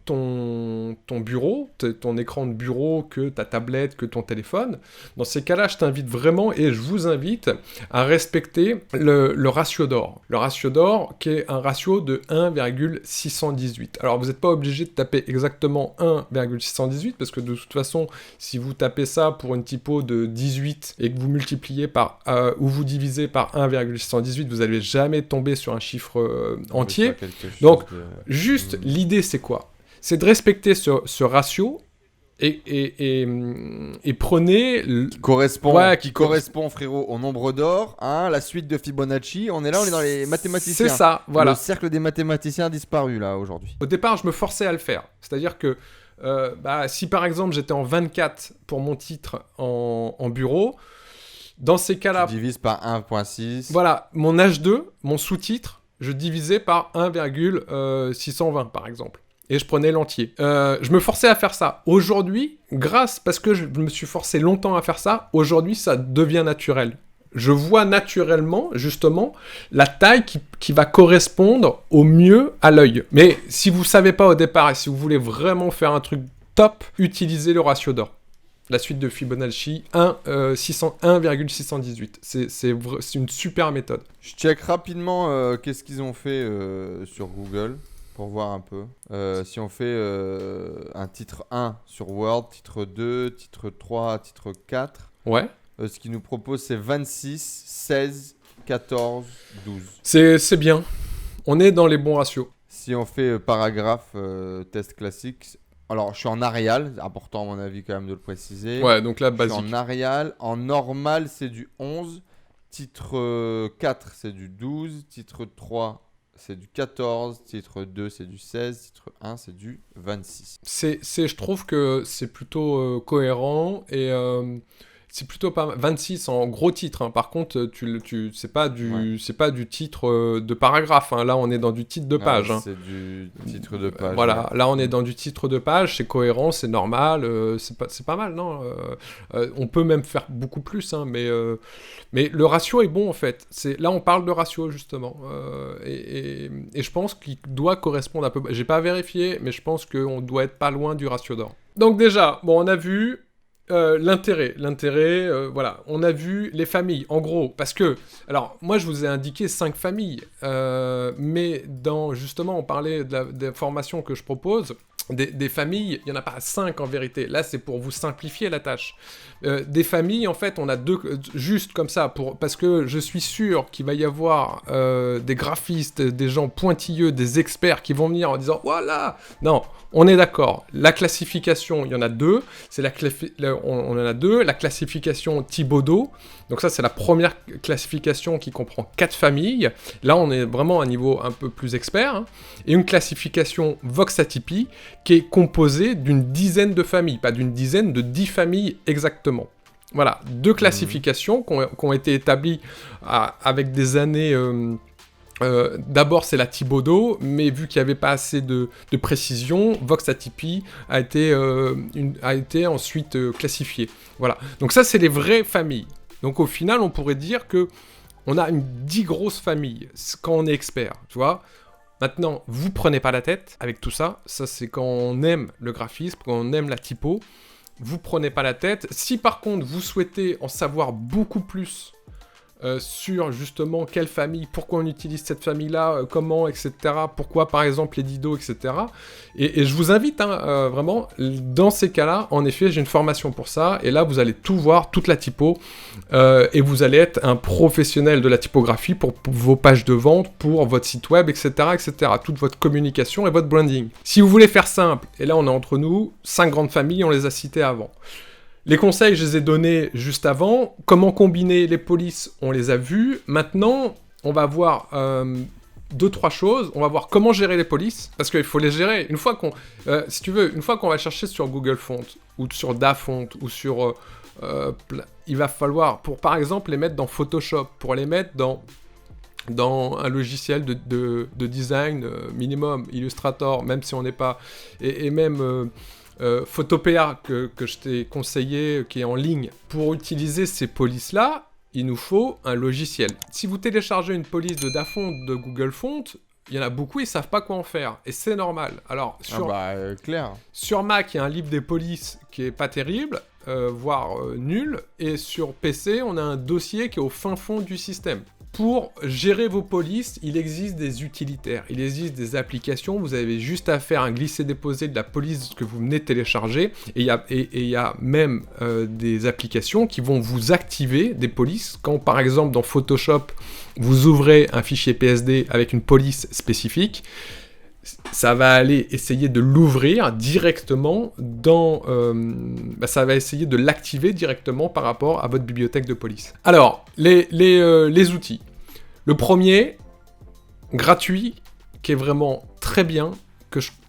S2: ton bureau, ton écran de bureau, que ta tablette, que ton téléphone. Dans ces cas-là, je t'invite vraiment, et je vous invite à respecter le ratio d'or. Le ratio d'or qui est un ratio de 1,618. Alors, vous n'êtes pas obligé de taper exactement 1,618, parce que de toute façon, si vous tapez ça pour une typo de 18 et que vous multipliez par, ou vous divisez par 1,618, vous n'allez jamais tomber sur un chiffre entier. Donc, juste, l'idée, c'est quoi? C'est de respecter ce ratio et prenez...
S1: Qui correspond, frérot, au nombre d'or, hein, la suite de Fibonacci. On est dans les mathématiciens.
S2: C'est ça, voilà.
S1: Le cercle des mathématiciens a disparu, là, aujourd'hui.
S2: Au départ, je me forçais à le faire. C'est-à-dire que si, par exemple, j'étais en 24 pour mon titre en bureau, dans ces cas-là...
S1: Tu divises par 1,6.
S2: Voilà, mon H2, mon sous-titre, je divisais par 1,620, par exemple. Et je prenais l'entier. Je me forçais à faire ça. Aujourd'hui, parce que je me suis forcé longtemps à faire ça, aujourd'hui, ça devient naturel. Je vois naturellement, justement, la taille qui va correspondre au mieux à l'œil. Mais si vous ne savez pas au départ, et si vous voulez vraiment faire un truc top, utilisez le ratio d'or. La suite de Fibonacci, 1,618. C'est une super méthode.
S1: Je check rapidement qu'est-ce qu'ils ont fait sur Google. Pour voir un peu. Si on fait un titre 1 sur Word, titre 2, titre 3, titre 4.
S2: Ouais.
S1: Ce qu'il nous propose, c'est 26, 16, 14, 12.
S2: C'est bien. On est dans les bons ratios.
S1: Si on fait paragraphe, test classique. Alors, je suis en Arial. Important, à mon avis, quand même, de le préciser.
S2: Ouais, donc là, basique.
S1: Je suis en Arial. En normal, c'est du 11. Titre 4, c'est du 12. Titre 3, c'est du 14, titre 2 c'est du 16, titre 1 c'est du 26.
S2: Je trouve que c'est plutôt cohérent et c'est plutôt pas mal. 26 en gros titre, hein. Par contre, c'est pas du titre de paragraphe, hein. Là, on est dans du titre de page.
S1: Ouais, c'est du titre de page.
S2: Voilà, là, on est dans du titre de page, c'est cohérent, c'est normal, c'est pas mal, non on peut même faire beaucoup plus, hein, mais le ratio est bon, en fait. Là, on parle de ratio, justement. Et je pense qu'il doit correspondre un peu... J'ai pas vérifié, mais je pense qu'on doit être pas loin du ratio d'or. Donc déjà, bon, on a vu l'intérêt, voilà, on a vu les familles, en gros, parce que, alors, moi, je vous ai indiqué 5 familles, mais justement, on parlait des formations que je propose, des familles, il n'y en a pas 5 en vérité, là, c'est pour vous simplifier la tâche. Des familles, en fait, on a 2, juste comme ça, parce que je suis sûr qu'il va y avoir des graphistes, des gens pointilleux, des experts qui vont venir en disant, voilà, non, on est d'accord, la classification, il y en a 2, on en a 2, la classification Thibaudot, donc ça c'est la première classification qui comprend 4 familles, là on est vraiment à un niveau un peu plus expert, hein, et une classification Vox-Atypi qui est composée d'une dizaine de familles, pas d'une dizaine, de 10 familles exactement. Voilà, 2 classifications qui ont été établies avec des années... d'abord c'est la Thibaudot, mais vu qu'il n'y avait pas assez de précision, Vox-Atypi a été ensuite classifié. Voilà, donc ça c'est les vraies familles. Donc au final on pourrait dire que on a une 10 grosses familles quand on est expert, tu vois. Maintenant, vous prenez pas la tête avec tout ça, ça c'est quand on aime le graphisme, quand on aime la typo, vous prenez pas la tête. Si par contre vous souhaitez en savoir beaucoup plus sur justement quelle famille, pourquoi on utilise cette famille-là, comment, etc. Pourquoi par exemple les didos, etc. Et je vous invite vraiment, dans ces cas-là, en effet, j'ai une formation pour ça, et là vous allez tout voir, toute la typo, et vous allez être un professionnel de la typographie pour vos pages de vente, pour votre site web, etc., etc. Toute votre communication et votre branding. Si vous voulez faire simple, et là on est entre nous, 5 grandes familles, on les a citées avant. Les conseils, je les ai donnés juste avant. Comment combiner les polices, on les a vus. Maintenant, on va voir 2-3 choses. On va voir comment gérer les polices, parce qu'il faut les gérer. Une fois si tu veux, une fois qu'on va chercher sur Google Font, ou sur DaFont, ou sur... il va falloir, par exemple, les mettre dans Photoshop, pour les mettre dans un logiciel de design minimum, Illustrator, même si on n'est pas... Et même... Photopea que je t'ai conseillé, qui est en ligne. Pour utiliser ces polices-là, il nous faut un logiciel. Si vous téléchargez une police de DaFont de Google Font, il y en a beaucoup, ils savent pas quoi en faire. Et c'est normal. Alors,
S1: clair.
S2: Sur Mac, il y a un livre des polices qui est pas terrible, voire nul. Et sur PC, on a un dossier qui est au fin fond du système. Pour gérer vos polices, il existe des utilitaires, il existe des applications, vous avez juste à faire un glisser-déposer de la police que vous venez de télécharger, et il y a même des applications qui vont vous activer des polices. Quand par exemple dans Photoshop, vous ouvrez un fichier PSD avec une police spécifique, ça va aller essayer de l'ouvrir directement ça va essayer de l'activer directement par rapport à votre bibliothèque de police. Alors, les outils. Le premier, gratuit, qui est vraiment très bien,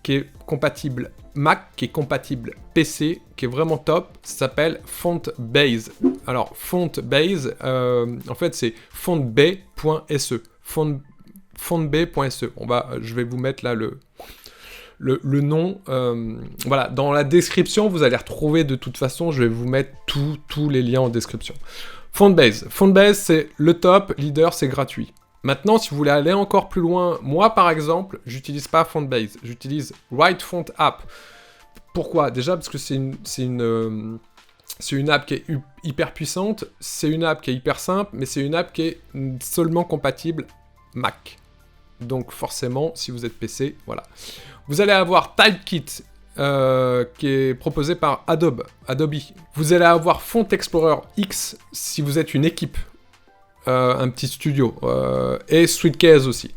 S2: qui est compatible Mac, qui est compatible PC, qui est vraiment top, ça s'appelle FontBase. Alors, FontBase, en fait, c'est fontb.se. fontb.se. Je vais vous mettre là le nom. Voilà, dans la description, vous allez retrouver de toute façon, je vais vous mettre tous les liens en description. FontBase. FontBase, c'est le top, leader, c'est gratuit. Maintenant, si vous voulez aller encore plus loin, moi par exemple, j'utilise pas FontBase, j'utilise WriteFontApp. Pourquoi ? Déjà parce que c'est une app qui est hyper puissante, c'est une app qui est hyper simple, mais c'est une app qui est seulement compatible Mac. Donc forcément, si vous êtes PC, voilà. Vous allez avoir Typekit, qui est proposé par Adobe. Vous allez avoir Font Explorer X, si vous êtes une équipe, un petit studio, et Sweetcase aussi.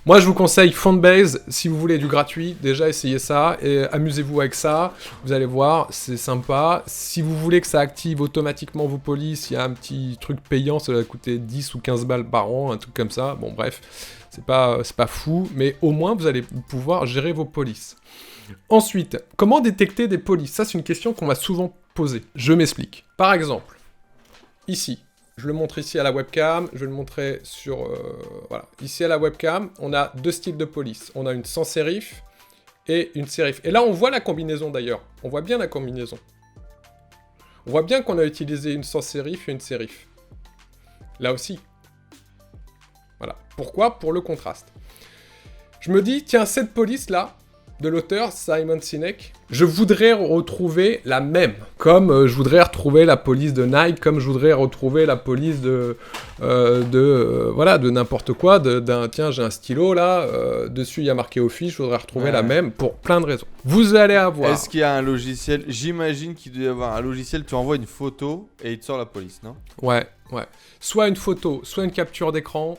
S2: Moi, je vous conseille FontBase, si vous voulez du gratuit, déjà essayez ça, et amusez-vous avec ça, vous allez voir, c'est sympa. Si vous voulez que ça active automatiquement vos polices, il y a un petit truc payant, ça va coûter 10 ou 15 balles par an, un truc comme ça, bon bref, c'est pas fou, mais au moins vous allez pouvoir gérer vos polices. Ensuite, comment détecter des polices ? Ça, c'est une question qu'on m'a souvent posée. Je m'explique. Par exemple, ici, je le montre ici à la webcam, je vais le montrer sur... voilà. Ici à la webcam, on a 2 styles de police. On a une sans sérif et une sérif. Et là, on voit la combinaison d'ailleurs. On voit bien la combinaison. On voit bien qu'on a utilisé une sans sérif et une sérif. Là aussi. Voilà. Pourquoi ? Pour le contraste. Je me dis, tiens, cette police-là, de l'auteur Simon Sinek. Je voudrais retrouver la même, comme je voudrais retrouver la police de Nike, comme je voudrais retrouver la police de n'importe quoi. Tiens, j'ai un stylo là, dessus il y a marqué Office, je voudrais retrouver la même pour plein de raisons. Vous allez avoir.
S1: Est-ce qu'il y a un logiciel? J'imagine qu'il doit y avoir un logiciel. Tu envoies une photo et il te sort la police, non?
S2: Ouais. Soit une photo, soit une capture d'écran.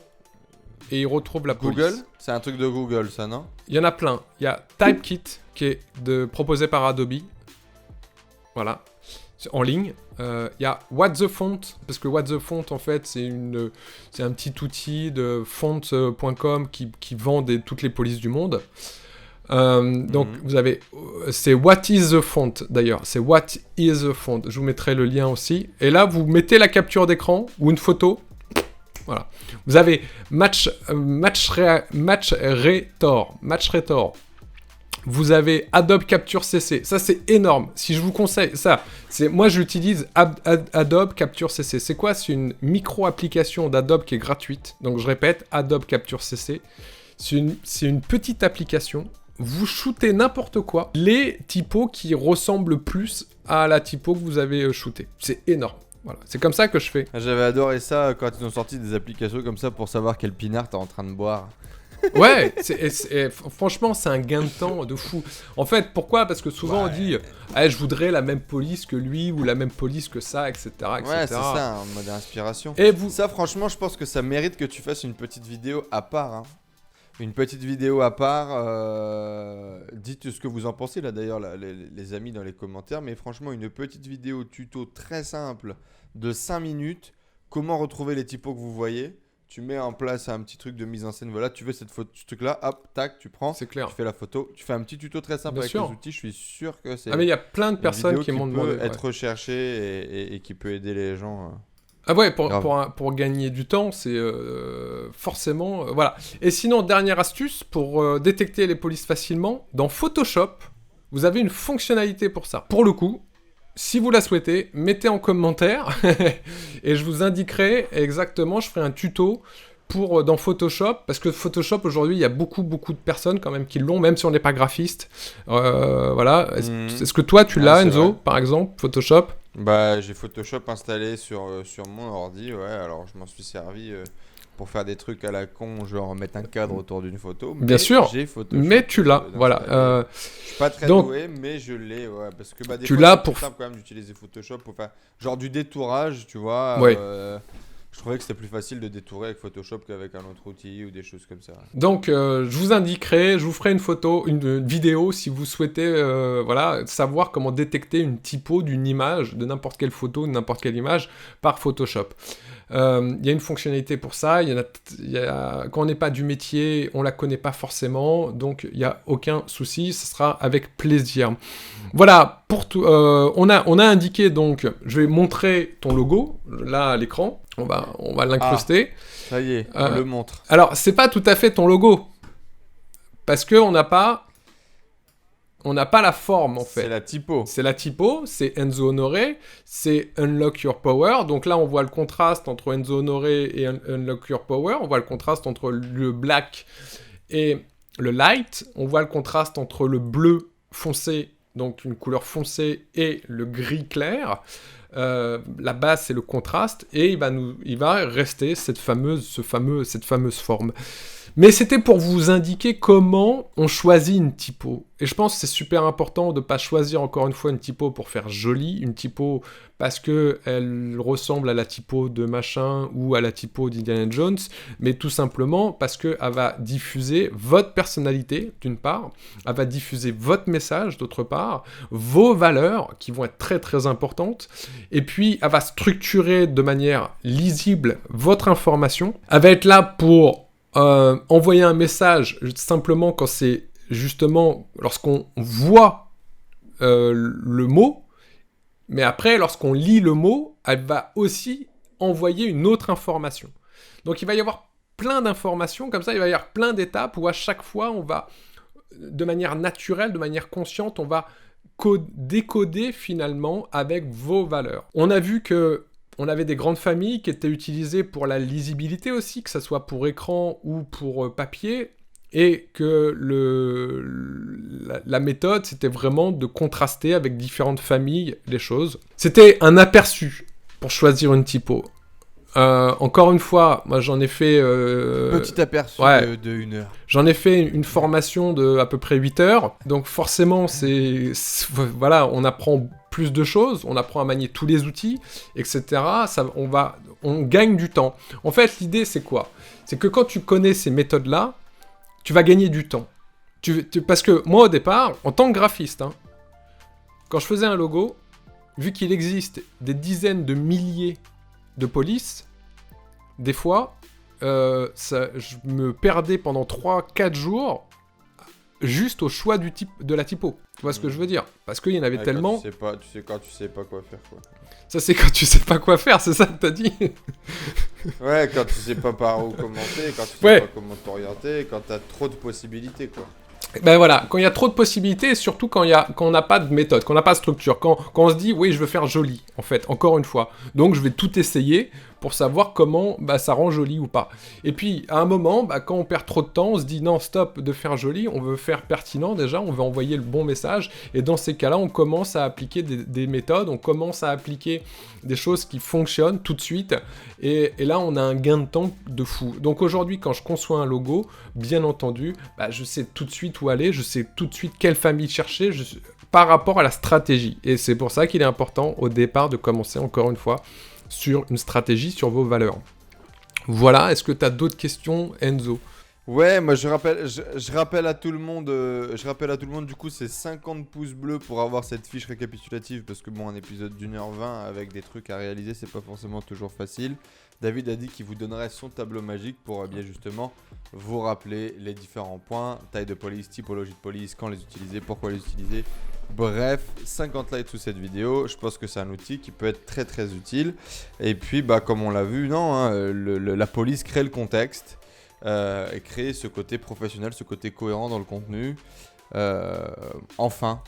S2: Et il retrouve la police.
S1: Google? C'est un truc de Google, ça, non?
S2: Il y en a plein. Il y a Typekit, qui est proposé par Adobe. Voilà. C'est en ligne. Il y a What the Font, parce que What the Font, en fait, c'est un petit outil de font.com qui vend toutes les polices du monde. Donc, vous avez... C'est What is the Font, d'ailleurs. C'est What is the Font. Je vous mettrai le lien aussi. Et là, vous mettez la capture d'écran ou une photo. Voilà. Vous avez Matchrator. Vous avez Adobe Capture CC. Ça, c'est énorme. Si je vous conseille ça, moi, j'utilise Adobe Capture CC. C'est quoi? C'est une micro-application d'Adobe qui est gratuite. Donc, je répète, Adobe Capture CC. C'est une petite application. Vous shootez n'importe quoi. Les typos qui ressemblent le plus à la typo que vous avez shooté. C'est énorme. Voilà, c'est comme ça que je fais.
S1: J'avais adoré ça quand ils ont sorti des applications comme ça pour savoir quel pinard t'es en train de boire.
S2: Ouais, franchement, c'est un gain de temps de fou. En fait, pourquoi? Parce que souvent on dit je voudrais la même police que lui ou la même police que ça, etc.
S1: Ouais, c'est ça, en mode inspiration.
S2: Et
S1: ça, franchement, je pense que ça mérite que tu fasses une petite vidéo à part. Hein. Une petite vidéo à part. Dites ce que vous en pensez, là, d'ailleurs, les amis, dans les commentaires. Mais franchement, une petite vidéo tuto très simple de 5 minutes. Comment retrouver les typos que vous voyez. Tu mets en place un petit truc de mise en scène. Voilà, tu veux ce truc-là, hop, tac, tu prends.
S2: C'est clair.
S1: Tu fais la photo. Tu fais un petit tuto très simple avec les outils. Je suis sûr que c'est.
S2: Ah, mais il y a plein de personnes qui m'ont demandé.
S1: Peut être recherché et qui peut aider les gens.
S2: Ah ouais, pour gagner du temps, c'est forcément... voilà. Et sinon, dernière astuce, pour détecter les polices facilement, dans Photoshop, vous avez une fonctionnalité pour ça. Pour le coup, si vous la souhaitez, mettez en commentaire et je vous indiquerai exactement, je ferai un tuto dans Photoshop, parce que Photoshop, aujourd'hui, il y a beaucoup de personnes quand même qui l'ont, même si on n'est pas graphiste. Voilà. Est-ce que toi, tu l'as, Enzo, par exemple, Photoshop?
S1: Bah, j'ai Photoshop installé sur mon ordi, ouais, alors je m'en suis servi pour faire des trucs à la con, genre mettre un cadre autour d'une photo.
S2: Bien sûr, mais tu l'as, voilà.
S1: Je suis pas très doué, mais je l'ai, ouais, parce que des
S2: tu
S1: fois,
S2: l'as
S1: c'est
S2: pour
S1: simple quand même d'utiliser Photoshop pour faire genre du détourage, tu vois.
S2: Ouais.
S1: Je trouvais que c'était plus facile de détourer avec Photoshop qu'avec un autre outil ou des choses comme ça.
S2: Donc, je vous indiquerai, je vous ferai une vidéo si vous souhaitez savoir comment détecter une typo d'une image, de n'importe quelle photo, de n'importe quelle image, par Photoshop. Il y a une fonctionnalité pour ça. Quand on n'est pas du métier, on la connaît pas forcément, donc il n'y a aucun souci, ce sera avec plaisir. Voilà, pour tout, on a indiqué, donc, je vais montrer ton logo, là, à l'écran. On va l'incruster.
S1: Ça y est, on le montre.
S2: Alors, c'est pas tout à fait ton logo. Parce qu'on n'a pas la forme, en fait.
S1: C'est la typo.
S2: C'est la typo, c'est Enzo Honoré, c'est Unlock Your Power. Donc là, on voit le contraste entre Enzo Honoré et Unlock Your Power. On voit le contraste entre le black et le light. On voit le contraste entre le bleu foncé, donc une couleur foncée, et le gris clair. La base, c'est le contraste, et il va rester cette fameuse forme. Mais c'était pour vous indiquer comment on choisit une typo. Et je pense que c'est super important de ne pas choisir encore une fois une typo pour faire joli, une typo parce qu'elle ressemble à la typo de machin ou à la typo d'Indiana Jones, mais tout simplement parce qu'elle va diffuser votre personnalité, d'une part, elle va diffuser votre message, d'autre part, vos valeurs, qui vont être très très importantes, et puis elle va structurer de manière lisible votre information. Elle va être là pour envoyer un message simplement quand c'est justement lorsqu'on voit le mot, mais après lorsqu'on lit le mot, elle va aussi envoyer une autre information. Donc il va y avoir plein d'informations comme ça, il va y avoir plein d'étapes où à chaque fois on va, de manière naturelle, de manière consciente, on va décoder finalement avec vos valeurs. On a vu que on avait des grandes familles qui étaient utilisées pour la lisibilité aussi, que ce soit pour écran ou pour papier. et que la méthode, c'était vraiment de contraster avec différentes familles les choses. C'était un aperçu pour choisir une typo. Encore une fois, moi j'en ai fait...
S1: Petit aperçu
S2: ouais,
S1: de 1 heure.
S2: J'en ai fait une formation de à peu près 8 heures, donc forcément voilà, on apprend plus de choses, on apprend à manier tous les outils, etc. On gagne du temps. En fait, l'idée c'est quoi ? C'est que quand tu connais ces méthodes-là, tu vas gagner du temps. Parce que moi, au départ, en tant que graphiste, quand je faisais un logo, vu qu'il existe des dizaines de milliers de polices, des fois, je me perdais pendant 3-4 jours juste au choix de la typo. Tu vois ce que je veux dire ? Parce qu'il y en avait tellement...
S1: Quand tu sais pas quoi faire, quoi.
S2: Ça, c'est quand tu sais pas quoi faire, c'est ça que t'as dit ?
S1: Ouais, quand tu sais pas par où commencer, quand tu sais pas comment t'orienter, quand t'as trop de possibilités, quoi.
S2: Ben voilà, quand il y a trop de possibilités, et surtout quand on n'a pas de méthode, quand on n'a pas de structure, quand on se dit, oui, je veux faire joli, en fait, encore une fois. Donc, je vais tout essayer pour savoir comment ça rend joli ou pas. Et puis, à un moment, quand on perd trop de temps, on se dit, non, stop de faire joli, on veut faire pertinent déjà, on veut envoyer le bon message. Et dans ces cas-là, on commence à appliquer des méthodes, on commence à appliquer des choses qui fonctionnent tout de suite. Et là, on a un gain de temps de fou. Donc aujourd'hui, quand je conçois un logo, bien entendu, je sais tout de suite où aller, je sais tout de suite quelle famille chercher, par rapport à la stratégie. Et c'est pour ça qu'il est important au départ de commencer, encore une fois, sur une stratégie, sur vos valeurs. Voilà, est-ce que tu as d'autres questions, Enzo ?
S1: Ouais, moi je rappelle à tout le monde, du coup c'est 50 pouces bleus pour avoir cette fiche récapitulative, parce que bon, un épisode d'1h20 avec des trucs à réaliser, c'est pas forcément toujours facile. David a dit qu'il vous donnerait son tableau magique pour bien justement vous rappeler les différents points, taille de police, typologie de police, quand les utiliser, pourquoi les utiliser. Bref, 50 likes sous cette vidéo, je pense que c'est un outil qui peut être très très utile. Et puis comme on l'a vu, la police crée le contexte. Et créer ce côté professionnel, ce côté cohérent dans le contenu. Enfin,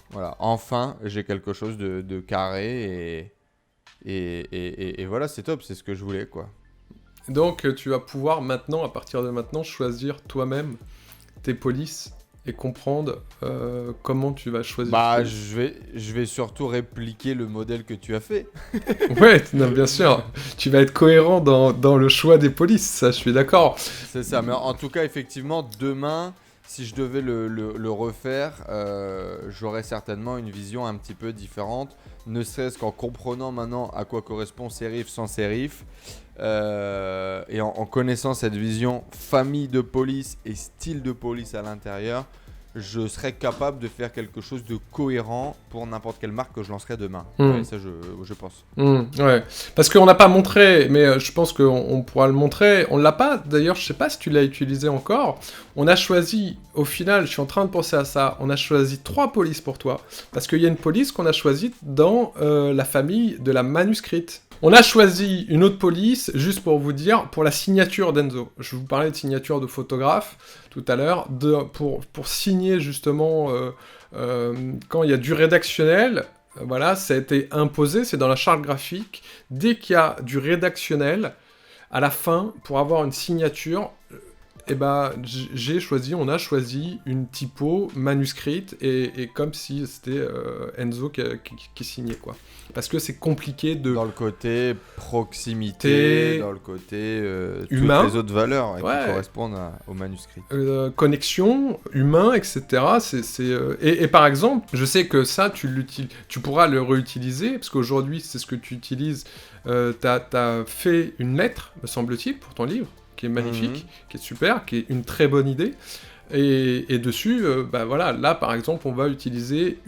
S1: j'ai quelque chose de carré et voilà, c'est top, c'est ce que je voulais, quoi.
S2: Donc tu vas pouvoir maintenant, à partir de maintenant, choisir toi-même tes polices et comprendre comment tu vas choisir.
S1: Je vais surtout répliquer le modèle que tu as fait.
S2: Ouais, non, bien sûr. Tu vas être cohérent dans le choix des polices, ça, je suis d'accord.
S1: C'est ça, mais en tout cas, effectivement, demain, si je devais le refaire, j'aurais certainement une vision un petit peu différente, ne serait-ce qu'en comprenant maintenant à quoi correspond sérif sans sérif, et en connaissant cette vision famille de police et style de police à l'intérieur, je serais capable de faire quelque chose de cohérent pour n'importe quelle marque que je lancerai demain. Ouais, ça, je pense.
S2: Ouais, parce qu'on n'a pas montré, mais je pense qu'on pourra le montrer. On ne l'a pas, d'ailleurs, je ne sais pas si tu l'as utilisé encore. On a choisi, au final, je suis en train de penser à ça, on a choisi 3 polices pour toi, parce qu'il y a une police qu'on a choisie dans la famille de la manuscrite. On a choisi une autre police, juste pour vous dire, pour la signature d'Enzo. Je vous parlais de signature de photographe tout à l'heure, pour signer justement quand il y a du rédactionnel. Voilà, ça a été imposé, c'est dans la charte graphique. Dès qu'il y a du rédactionnel, à la fin, pour avoir une signature, on a choisi une typo manuscrite et comme si c'était Enzo qui signait, quoi. Parce que c'est compliqué de...
S1: Dans le côté proximité, dans le côté
S2: humain,
S1: toutes les autres valeurs qui correspondent au manuscrit.
S2: Connexion, humain, etc. Et par exemple, je sais que ça, tu pourras le réutiliser, parce qu'aujourd'hui, c'est ce que tu utilises. T'as fait une lettre, me semble-t-il, pour ton livre, qui est magnifique, qui est super, qui est une très bonne idée. Et dessus, là par exemple, on va utiliser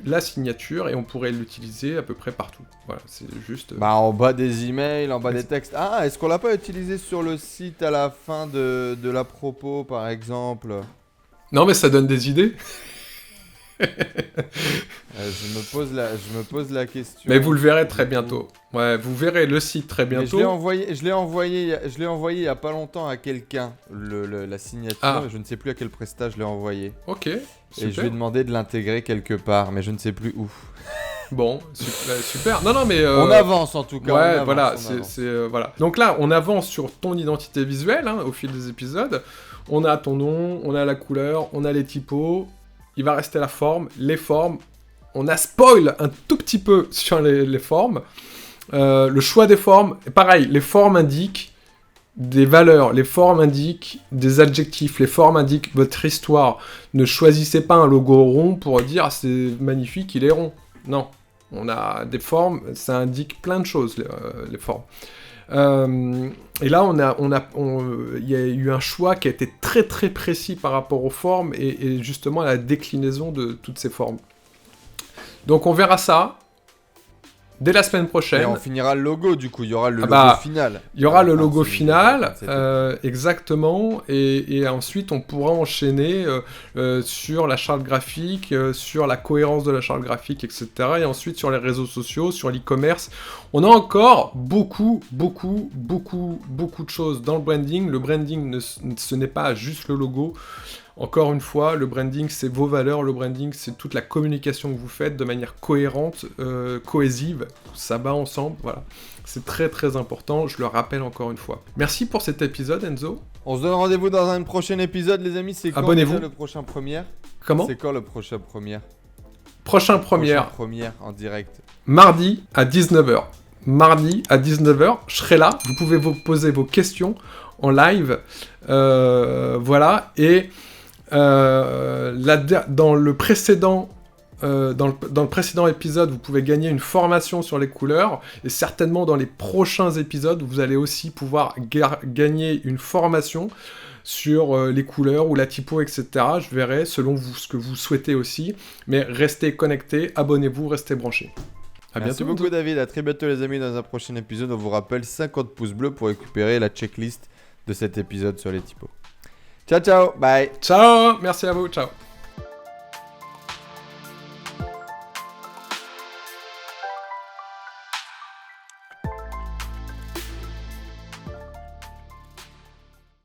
S2: la signature et on pourrait l'utiliser à peu près partout. Voilà, c'est juste...
S1: en bas des emails, en bas des textes. Ah, est-ce qu'on l'a pas utilisé sur le site à la fin de la propos, par exemple ?
S2: Non, mais ça donne des idées.
S1: Je me pose la question.
S2: Mais vous le verrez très bientôt. Ouais, vous verrez le site très bientôt.
S1: Je l'ai envoyé il y a pas longtemps à quelqu'un, la signature.
S2: Ah.
S1: Je ne sais plus à quel prestat je l'ai envoyé.
S2: Ok. Super.
S1: Et je lui ai demandé de l'intégrer quelque part, mais je ne sais plus où.
S2: Bon, super. Non, mais...
S1: On avance en tout cas.
S2: Ouais, voilà, voilà. Donc là, on avance sur ton identité visuelle, au fil des épisodes. On a ton nom, on a la couleur, on a les typos. Il va rester la forme, les formes. On a spoil un tout petit peu sur les formes. Le choix des formes, pareil, les formes indiquent des valeurs, les formes indiquent des adjectifs, les formes indiquent votre histoire. Ne choisissez pas un logo rond pour dire c'est magnifique, il est rond. Non, on a des formes, ça indique plein de choses, les formes. Et là, il y a eu un choix qui a été très très précis par rapport aux formes et justement à la déclinaison de toutes ces formes. Donc on verra ça dès la semaine prochaine.
S1: Et on finira le logo, du coup, il y aura le logo final.
S2: Il y aura le logo final, exactement, et ensuite on pourra enchaîner sur la charte graphique, sur la cohérence de la charte graphique, etc. Et ensuite sur les réseaux sociaux, sur l'e-commerce. On a encore beaucoup de choses dans le branding. Le branding, ce n'est pas juste le logo. Encore une fois, le branding, c'est vos valeurs, le branding, c'est toute la communication que vous faites de manière cohérente, cohésive, ça va ensemble, voilà. C'est très très important, je le rappelle encore une fois. Merci pour cet épisode, Enzo.
S1: On se donne rendez-vous dans un prochain épisode, les amis. C'est quand le prochain première?
S2: Comment?
S1: C'est quand le prochain première?
S2: Prochain première
S1: en direct.
S2: Mardi à 19h. Mardi à 19h, je serai là, vous pouvez vous poser vos questions en live, voilà, et... dans le précédent épisode, vous pouvez gagner une formation sur les couleurs, et certainement dans les prochains épisodes, vous allez aussi pouvoir gagner une formation sur les couleurs ou la typo, etc. Je verrai selon vous ce que vous souhaitez aussi, mais restez connectés, abonnez-vous, restez branchés.
S1: Merci beaucoup David, à très bientôt les amis dans un prochain épisode. On vous rappelle 50 pouces bleus pour récupérer la checklist de cet épisode sur les typos. Ciao, ciao, bye.
S2: Ciao, merci à vous, ciao.